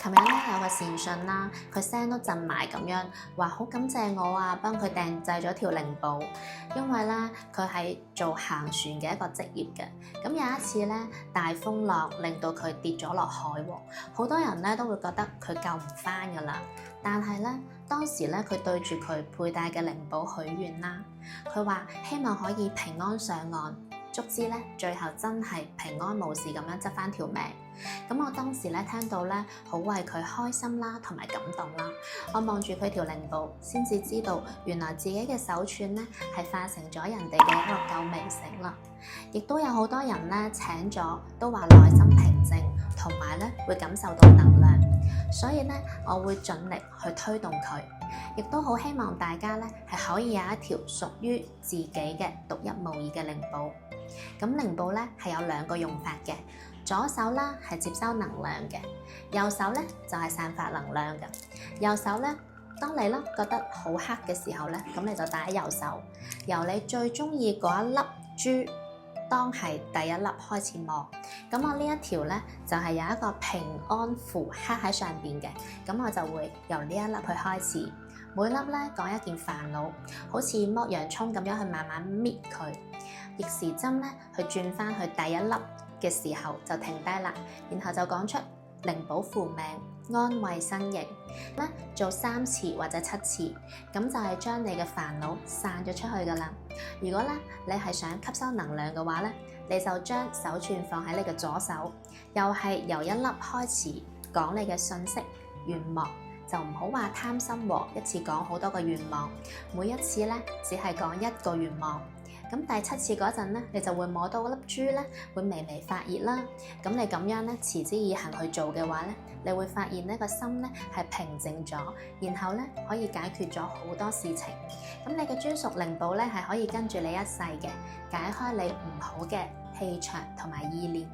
琴日咧有個善信啦，佢聲都震埋咁樣，話好感謝我啊，幫佢訂製咗條靈寶，因為咧佢係做行船嘅一個職業嘅。咁有一次咧大風浪令到佢跌咗落海喎，好多人咧都會覺得佢救唔返噶啦。但係咧當時咧佢對住佢佩戴嘅靈寶許願啦，佢話希望可以平安上岸。足之咧，最後真係平安無事咁樣執返條命。咁我當時咧聽到咧，好為佢開心啦，同埋感動啦。我望住佢條靈寶，先至知道原來自己嘅手串咧係化成咗人哋嘅一個救命繩啦。亦都有好多人咧請咗，都話內心平靜，同埋咧會感受到能量。所以咧，我會盡力去推動佢。亦都好希望大家咧係可以有一條屬於自己嘅獨一無二嘅靈寶。咁靈寶咧係有兩個用法嘅，左手啦係接收能量嘅，右手咧就係散發能量嘅。右手咧，當你覺得好黑嘅時候咧，咁你就戴喺右手，由你最中意嗰一粒珠當係第一粒開始摸。咁我呢一條咧就係有一個平安符刻喺上邊嘅，咁我就會由呢一粒去開始，每粒咧講一件煩惱，好似剝洋葱咁樣去慢慢搣佢。逆時針咧去轉翻去第一粒嘅時候就停低啦，然後就講出靈寶扶命，安慰身形咧，做3次或者7次，咁就係將你嘅煩惱散咗出去噶啦。如果咧你係想吸收能量嘅話咧，你就將手串放喺你嘅左手，又係由一粒開始講你嘅信息願望，就唔好話貪心喎，一次講好多個願望，每一次咧只係講一個願望。咁第7次嗰陣咧，你就會摸到嗰粒珠咧，會微微發熱啦。咁你咁樣咧持之以恆去做嘅話咧，你會發現呢個心咧係平靜咗，然後咧可以解決咗好多事情。咁你嘅專屬靈寶咧係可以跟住你一世嘅，解開你唔好嘅氣場同埋意念。